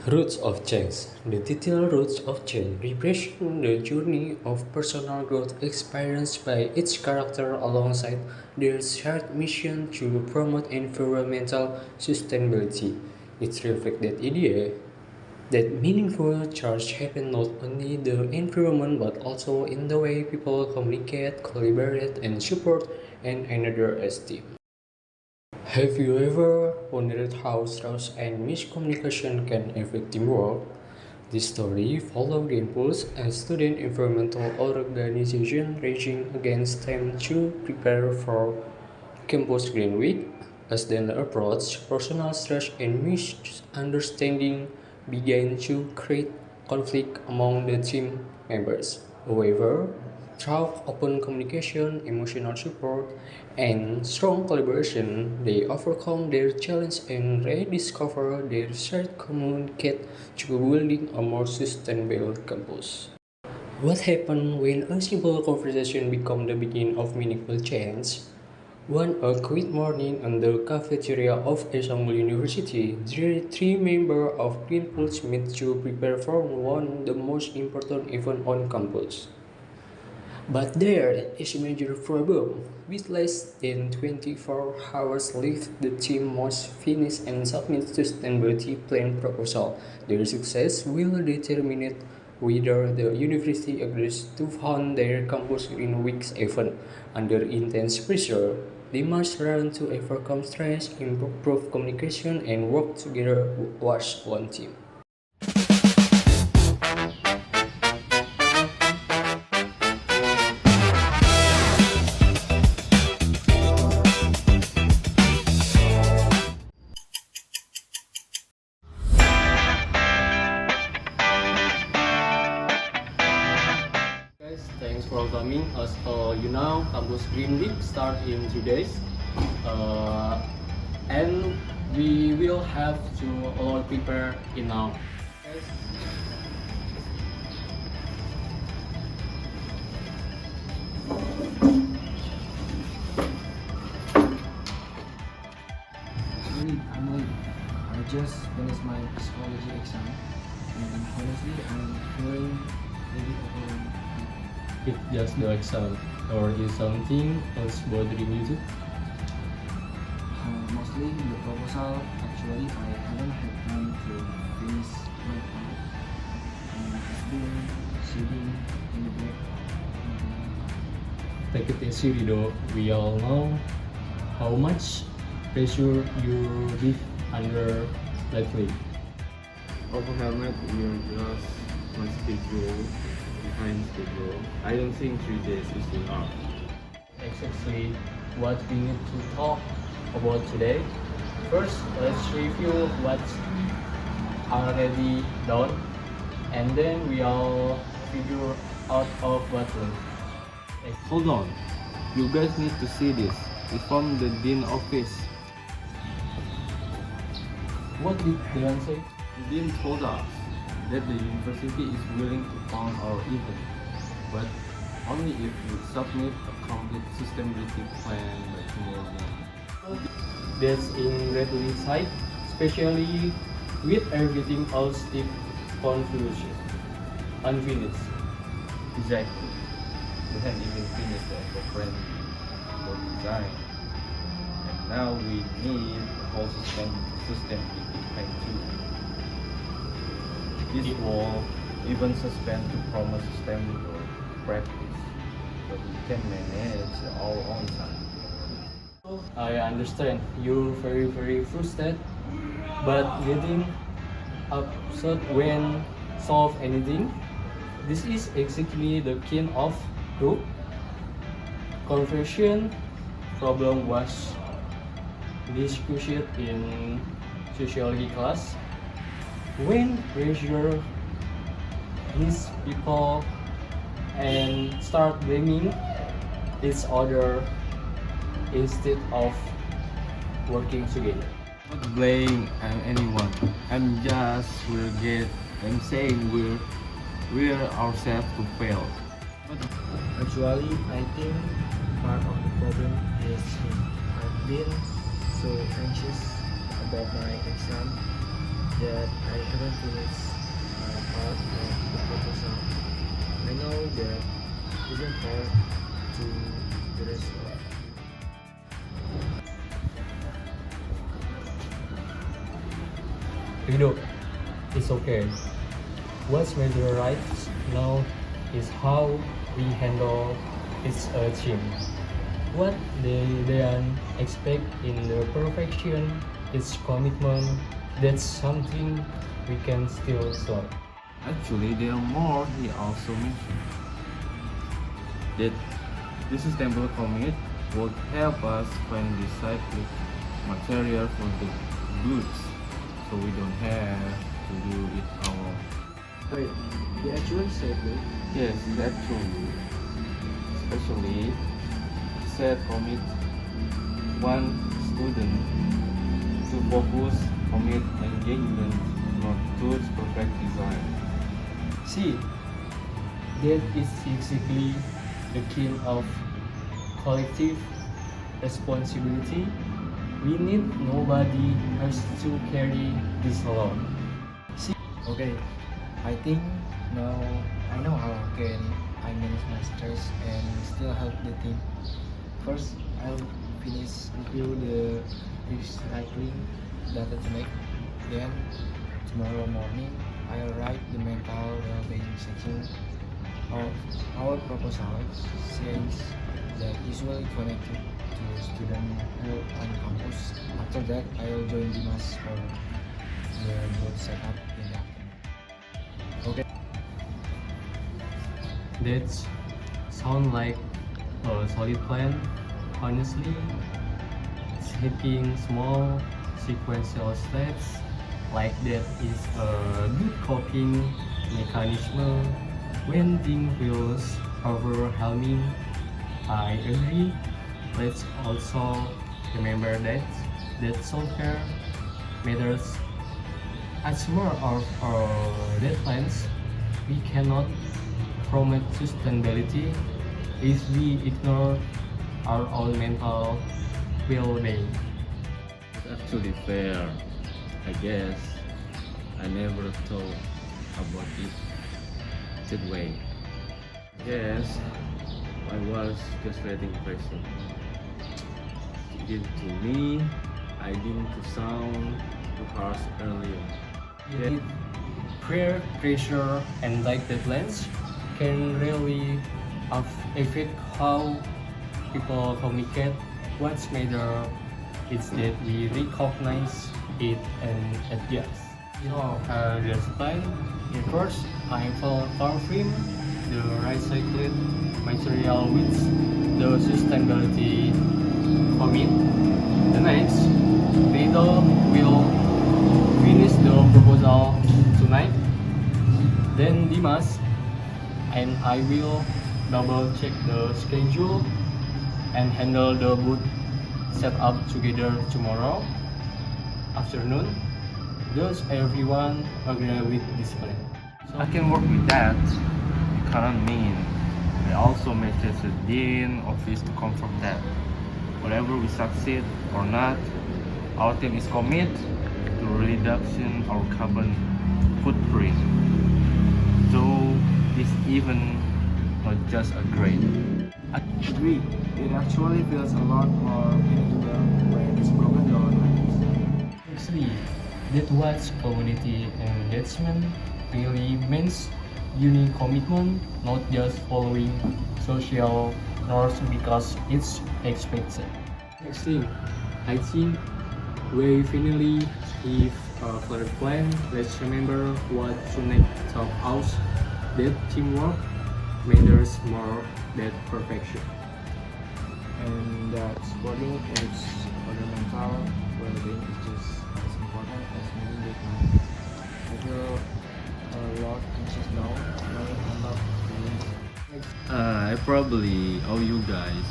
Roots of Change. The title Roots of Change represents the journey of personal growth experienced by each character alongside their shared mission to promote environmental sustainability. It reflects that idea that meaningful change happens not only in the environment but also in the way people communicate, collaborate, and support one another as team. Have you ever wondered how trust and miscommunication can affect teamwork? This story follows the impulse a student environmental organization raging against them to prepare for Campus Green Week. As the approach, personal stress and misunderstanding began to create conflict among the team members. However, through open communication, emotional support, and strong collaboration, they overcome their challenge and rediscover their shared communicate to building a more sustainable campus. What happens when a simple conversation becomes the beginning of meaningful change? One quiet morning in the cafeteria of Istanbul University, the three members of Green Pulse met to prepare for one of the most important events on campus. But there is a major problem. With less than 24 hours left, the team must finish and submit sustainability plan proposal. Their success will determine whether the university agrees to fund their campus Green Weeks event. Under intense pressure, they must learn to overcome stress, improve communication, and work together as one team. Guys, thanks for coming. As you know, Campus Green Week start in 2 days, uh, and we will have to all prepare in now. Guys, Sorry, I'm late. I just finished my psychology exam, and honestly, I'm feeling really overwhelmed. it's just the exam, or is something else bothering you too? Mostly the proposal. Actually, I haven't had time to finish my part, and I've been sitting in the back. Take it easy, Rido. We all know how much pressure you live under lately. Overwhelmed, we are just one schedule behind schedule. I don't think 3 days is enough. Exactly what we need to talk about today. First, let's review what's already done, and then we'll figure out of what's left. Hold on, you guys need to see this. It's from the dean office. What did Dean say? The dean told us that the university is willing to fund our event, but only if we submit a complete sustainability plan by tomorrow. That's incredibly sight, especially with everything else still confusion, unfinished. Exactly. We haven't even finished the eco-friendly for design. And now we need a whole sustainability plan too. This will even suspend to promote sustainable practice, but we can manage our own time. I understand you're very frustrated, but getting upset when solve anything. This is exactly the kind of group conversion problem was discussed in sociology class. When pressure hits people and start blaming each other instead of working together. Not blame anyone. I'm saying we're ourselves to fail. Actually, I think part of the problem is me. I've been so anxious about my exam that I haven't finished my part of the proposal. I know that isn't fair to the rest of you. Rido, it's okay. What's matter right now is how we handle it's a team. What they expect in the perfection is commitment. That's something we can still solve. Actually, there are more he also mentioned. That the sustainable commit would help us find recycled material for the goods, so we don't have to do it our. Wait, he actually said that? Yes, that's true. Especially said commit one student to focus commit engagement, not tools perfect design. See, that is exactly the key of collective responsibility. We need nobody has to carry this alone. Okay, I think now I know how can I manage my stress and still help the team. First, I'll finish review the recycling data tonight. Then, tomorrow morning, I'll write the mental well-being section of our proposal, since that usually connected to student health on campus. After that, I'll join Dimas for the board setup in the afternoon. Okay. That sound like a solid plan. Honestly, taking small sequential steps like that is a good coping mechanism when things feels overwhelming. I agree. Let's also remember that self-care matters as more of our deadlines. We cannot promote sustainability if we ignore our own mental well-being. It's actually fair. I guess I never thought about it that way. Yes, I was just letting pressure get to me. I didn't to sound too harsh earlier. Indeed, peer pressure and tight deadlines can really affect how people communicate. What's matter is that we recognize it and adjust. There's plan. First, I will confirm the recycled material with the sustainability commit. The next, Rito will finish the proposal tonight. Then Dimas and I will double check the schedule and handle the booth setup together tomorrow afternoon. Does everyone agree with this plan? I can work with that. It can't mean I also message the dean office to confirm that whatever we succeed or not, our team is committed to reduction our carbon footprint. So it's even not just a grade. I agree. It actually feels a lot more manageable when it's broken down like this. Actually, that what community engagement really means unique commitment, not just following social norms because it's expected. Next thing, I think we finally give a clear plan. Let's remember what Sunek taught us, that teamwork matters more than perfection. And that supporting its fundamental well-being is just as important as meeting deadline. I feel a lot anxious now, knowing I'm not doing I probably owe you guys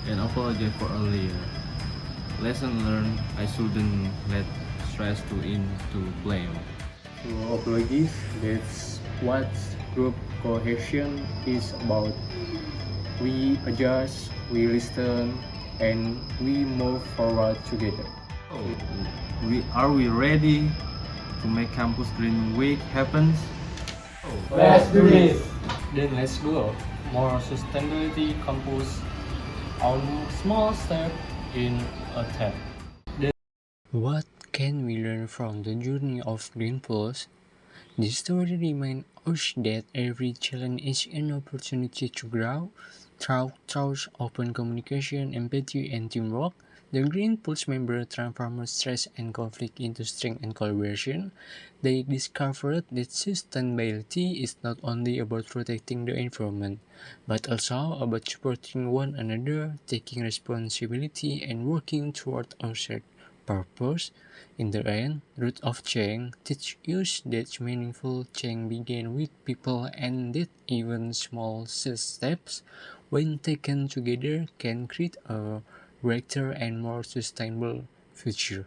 and apologize for earlier. Lesson learned, I shouldn't let stress to into blame. So apologies, that's what group cohesion is about. We adjust, we listen, and we move forward together. Oh, are we ready to make Campus Green Week happen. Let's do this. Then let's go. More sustainability campus on small step in a step. What can we learn from the journey of Green Plus? This story reminds us that every challenge is an opportunity to grow. Through trust, open communication, empathy, and teamwork, the Green Pulse members transformed stress and conflict into strength and collaboration. They discovered that sustainability is not only about protecting the environment, but also about supporting one another, taking responsibility, and working toward our shared purpose. In the end, Root of Change teaches us that meaningful change begins with people and that even small steps, when taken together, can create a brighter and more sustainable future.